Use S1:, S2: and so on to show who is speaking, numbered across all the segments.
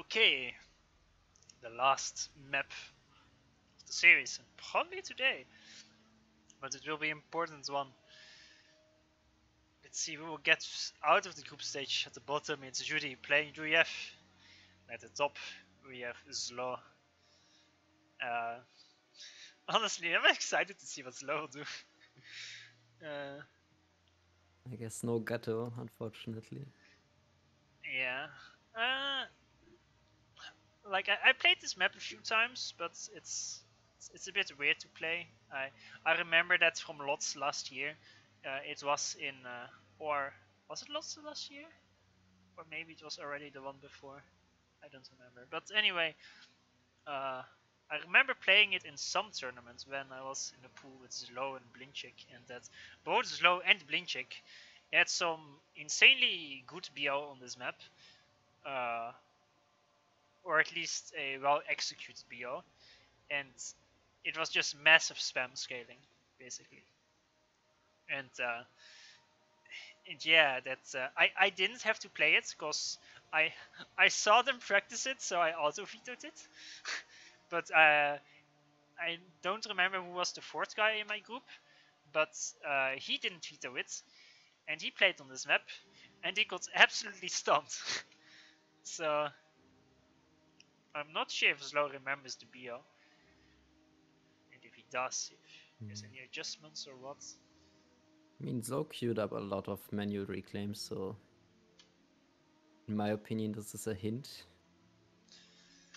S1: Okay, the last map of the series, and probably today, but it will be an important one. Let's see, we will get out of the group stage. At the bottom, it's Yudi playing UEF. At the top, we have Zlo. Uh, Honestly, I'm excited to see what Zlo will do.
S2: I guess no Gato, unfortunately.
S1: Yeah. Uh, like I played this map a few times, but it's a bit weird to play. I remember that from LotS last year. It was in or was it LotS last year? Or maybe it was already the one before. I don't remember. But anyway, uh, I remember playing it in some tournaments when I was in the pool with Zlo and Blinkchik, and that both Zlo and Blinkchik had some insanely good BO on this map. Uh, or at least a well executed BO, and it was just massive spam scaling, basically. And, yeah, that's I didn't have to play it because I I saw them practice it, so I auto vetoed it. But I don't remember who was the fourth guy in my group, but he didn't veto it, and he played on this map, and he got absolutely stumped. So I'm not sure if Slow remembers the BO. And if he does, if there's any adjustments or what.
S2: I mean, Zo queued up a lot of manual reclaims, so in my opinion, this is a hint.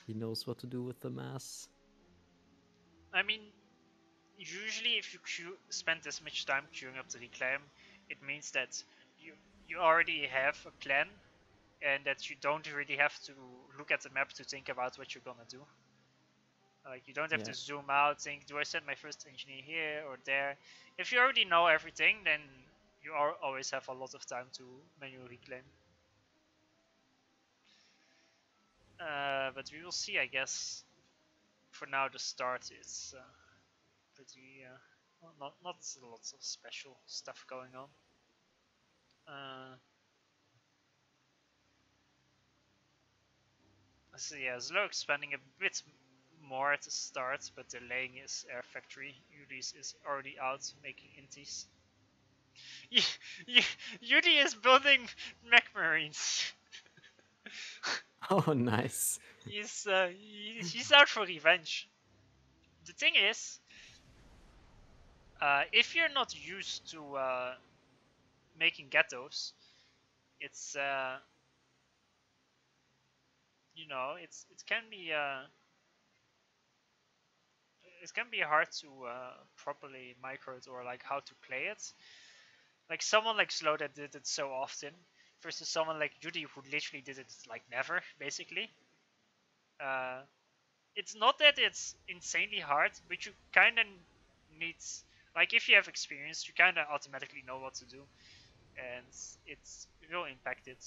S2: He knows what to do with the mass.
S1: I mean, usually if you spend this much time queuing up the reclaim, it means that you already have a plan and that you don't really have to look at the map to think about what you're gonna do. Like you don't have to zoom out, think, do I send my first engineer here or there? If you already know everything, then you always have a lot of time to manual reclaim. But we will see, I guess. For now, the start is pretty well, not lots of special stuff going on. So yeah, Zlo expanding a bit more at the start, but delaying his air factory. Yudi's is already out making inties. Yudi is building mech marines.
S2: Oh, nice.
S1: He's out for revenge. The thing is, if you're not used to making ghettos, it's it can be hard to properly micro it or like how to play it. Like someone like Slow that did it so often versus someone like Yudi who literally did it like never, basically. Uh, it's not that it's insanely hard, but you kind of need, like if you have experience, you kind of automatically know what to do, and it will impact it.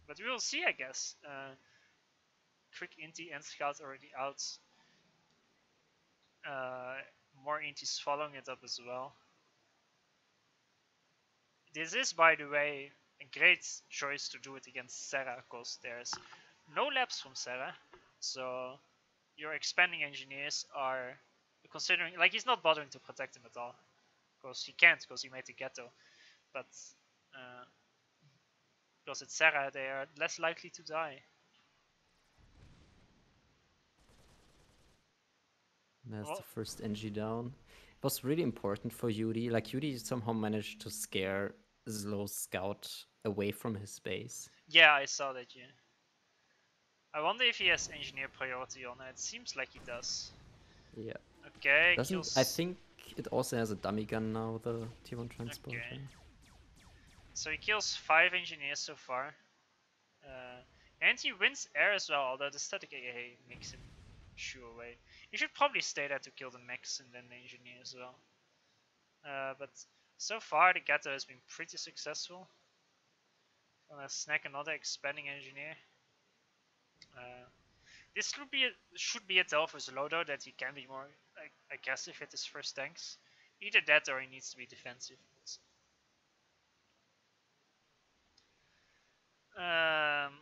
S1: But we will see, I guess. Quick Inti and Scout already out. Uh, More Intis following it up as well. This is, by the way, a great choice to do it against Serra, because there's no labs from Serra, so your expanding engineers are considering, like, he's not bothering to protect him at all, because he can't, because he made the ghetto, but uh, because it's Serra, they are less likely to die.
S2: There's
S1: Well,
S2: the first NG down. It was really important for Yudi. Like, Yudi somehow managed to scare Zlo Scout away from his base.
S1: yeah, I saw that, yeah. I wonder if he has engineer priority on it. It seems like he does.
S2: Yeah.
S1: Okay,
S2: Doesn't I
S1: kills.
S2: think it also has a dummy gun now, the T1 transporter.
S1: Okay. So he kills 5 engineers so far. Uh, and he wins air as well, although the static AA makes him shoo away. He should probably stay there to kill the mechs and then the engineer as well. But so far the Gato has been pretty successful. Gonna snack another expanding engineer. This should be a tell for Zolodo that he can be more aggressive at his first tanks. Either that or he needs to be defensive. Um,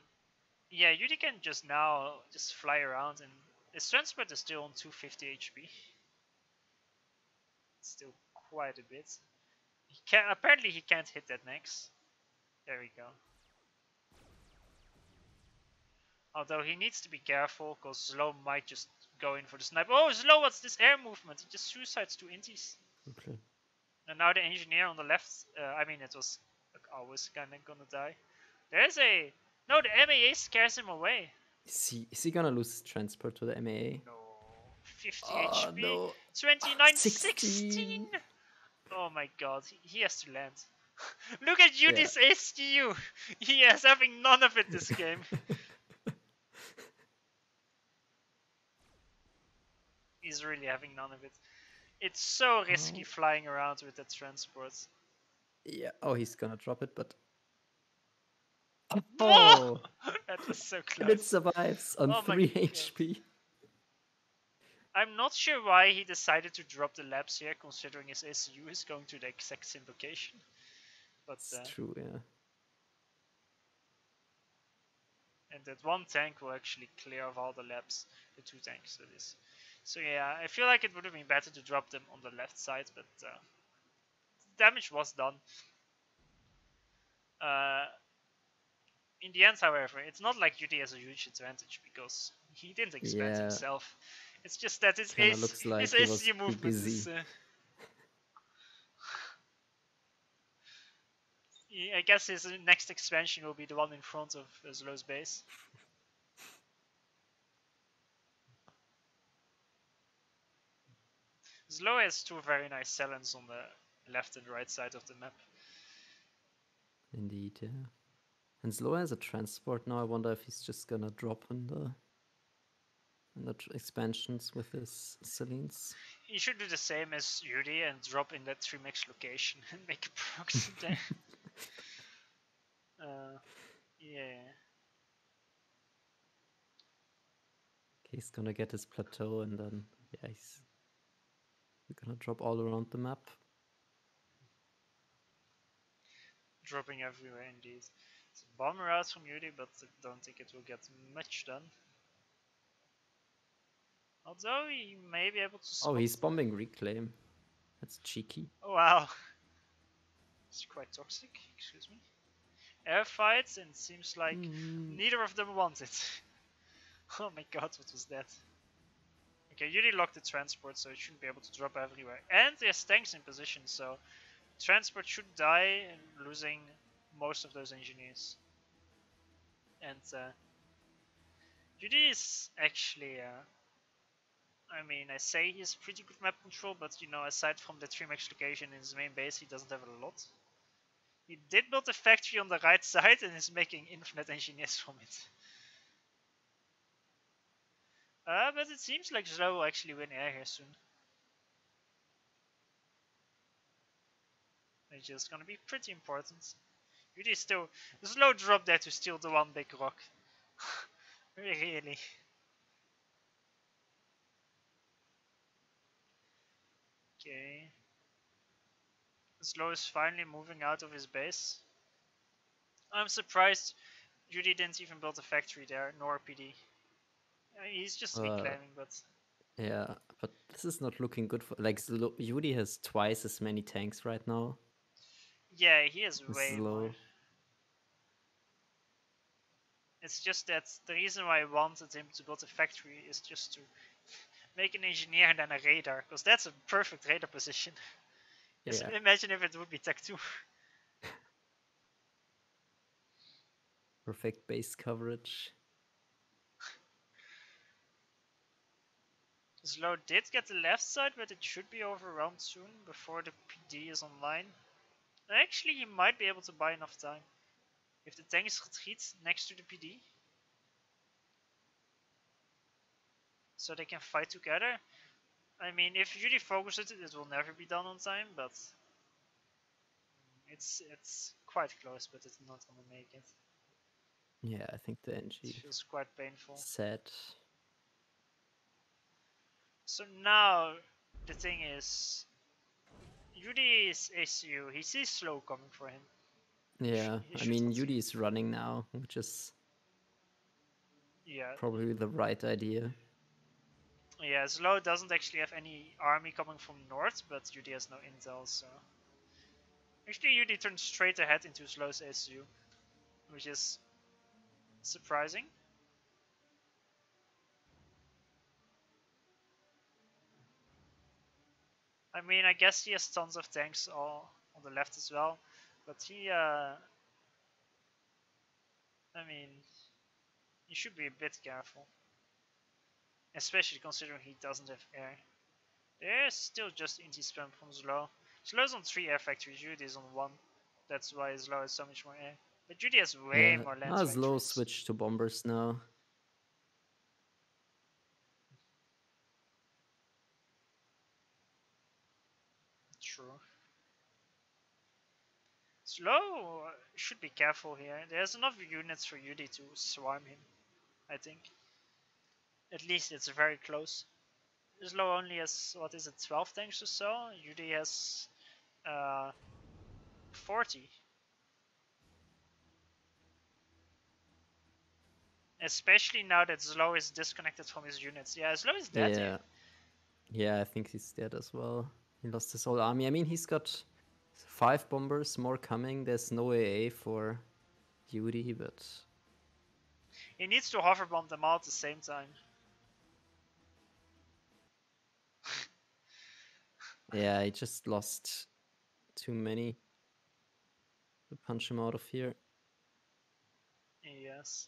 S1: Yeah, Yudi can just now just fly around, and his transport is still on 250 HP. It's still quite a bit. Apparently he can't hit that next. There we go. Although he needs to be careful, because Slow might just go in for the snipe. Oh, Slow, what's this air movement? He just suicides two inties.
S2: Okay.
S1: And now the engineer on the left, I mean, it was always kind of gonna die. There's a... No, the MAA scares him away.
S2: Is he gonna lose his transport to the MAA?
S1: No. 50
S2: Oh
S1: HP.
S2: no.
S1: 29,
S2: 16.
S1: 16. Oh my god, he has to land. Look at you,
S2: Yeah.
S1: this ASTU. He is having none of it this game. He's really having none of it. It's so risky flying around with that transport.
S2: Yeah. Oh, he's gonna drop it, but
S1: Oh! That was so
S2: and it
S1: close.
S2: survives on
S1: Oh my
S2: 3
S1: God.
S2: HP.
S1: I'm not sure why he decided to drop the labs here, considering his ACU is going to the exact same location. But
S2: It's true, yeah.
S1: and that one tank will actually clear of all the labs, the two tanks that is. So yeah, I feel like it would have been better to drop them on the left side, but damage was done. In the end, however, it's not like Yudi has a huge advantage because he didn't expand himself. It's just that his ACU movement is... I guess his next expansion will be the one in front of Zlow's base. Zlo has two very nice Salons on the left and right side of the map.
S2: Indeed, yeah. And Slow has a transport now. I wonder if he's just gonna drop in the expansions with his Selines.
S1: He should do the same as Yudi and drop in that 3-max location and make a proxy there. Yeah.
S2: He's gonna get his plateau and then, yeah, he's gonna drop all around the map.
S1: Dropping everywhere indeed. It's a bomber out from Yudi, but I don't think it will get much done. Although he may be able to spot...
S2: Oh, he's bombing Reclaim. That's cheeky.
S1: Oh, wow. It's quite toxic, excuse me. Air fights, and it seems like neither of them want it. Oh my god, what was that? Okay, Yudi locked the transport, so it shouldn't be able to drop everywhere. And there's tanks in position, so transport should die, and losing most of those engineers. And Yudi is actually... I mean, I say he has pretty good map control, but you know, aside from the 3-max location in his main base, he doesn't have a lot. He did build a factory on the right side and is making infinite engineers from it. But it seems like Zlo will actually win air here soon. Which is gonna be pretty important. Yudi still... Zlo drop there to steal the one big rock. Really. Okay. Zlo is finally moving out of his base. I'm surprised Yudi didn't even build a factory there, nor PD. He's just reclaiming, but...
S2: Yeah, but this is not looking good for... Like, Yudi has twice as many tanks right now.
S1: Yeah, he has way more. It's just that the reason why I wanted him to build a factory is just to make an engineer and then a radar, because that's a perfect radar position. Just imagine if it would be Tech 2.
S2: Perfect base coverage.
S1: Zlo did get the left side, but it should be overrun soon before the PD is online. Actually, he might be able to buy enough time. If the tanks retreat next to the PD, so they can fight together. I mean, if Yudi focuses it, it will never be done on time, but it's quite close, but it's not gonna make it.
S2: Yeah, I think the NG
S1: feels quite painful.
S2: Sad.
S1: So now the thing is, Yudi is ACU. He sees Slow coming for him.
S2: Yeah, I mean Yudi is running now, which is
S1: Yeah,
S2: probably the right idea.
S1: yeah. Slow doesn't actually have any army coming from north, but Yudi has no intel, so actually Yudi turns straight ahead into Slow's SU, which is surprising. I mean, I guess he has tons of tanks all on the left as well, but I mean, you should be a bit careful, especially considering he doesn't have air. There's still just inti spam from Slow. Slow's on 3 air factories, Judy is on 1. That's why Slow has so much more air. But Judy has way
S2: Yeah,
S1: more land
S2: Slow
S1: factories.
S2: switch to bombers now.
S1: True. Slow should be careful here. There's enough units for Yudi to swarm him, I think. At least it's very close. Slow only has, what is it, 12 tanks or so? Yudi has 40. Especially now that Slow is disconnected from his units. Yeah, Slow is dead here.
S2: Yeah, I think he's dead as well. He lost his whole army. I mean, he's got 5 bombers more coming. There's no AA for Yudi, but
S1: He needs to hover bomb them all at the same time.
S2: yeah, he just lost too many to punch him out of here.
S1: Yes.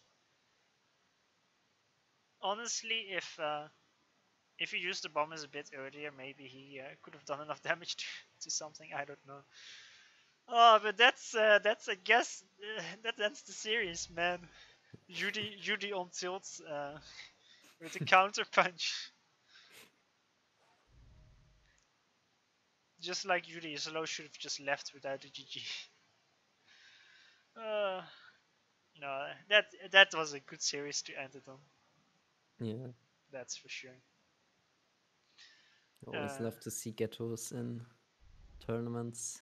S1: Honestly, if he used the bombers a bit earlier, maybe he could have done enough damage to something. I don't know. Oh, but that's I guess that ends the series, man. Yudi on tilt with a counter punch. Just like Yudi, Slow should have just left without a GG. Uh, no, that was a good series to end it on.
S2: Yeah,
S1: That's for sure.
S2: I always
S1: Uh,
S2: love to see ghettos in tournaments.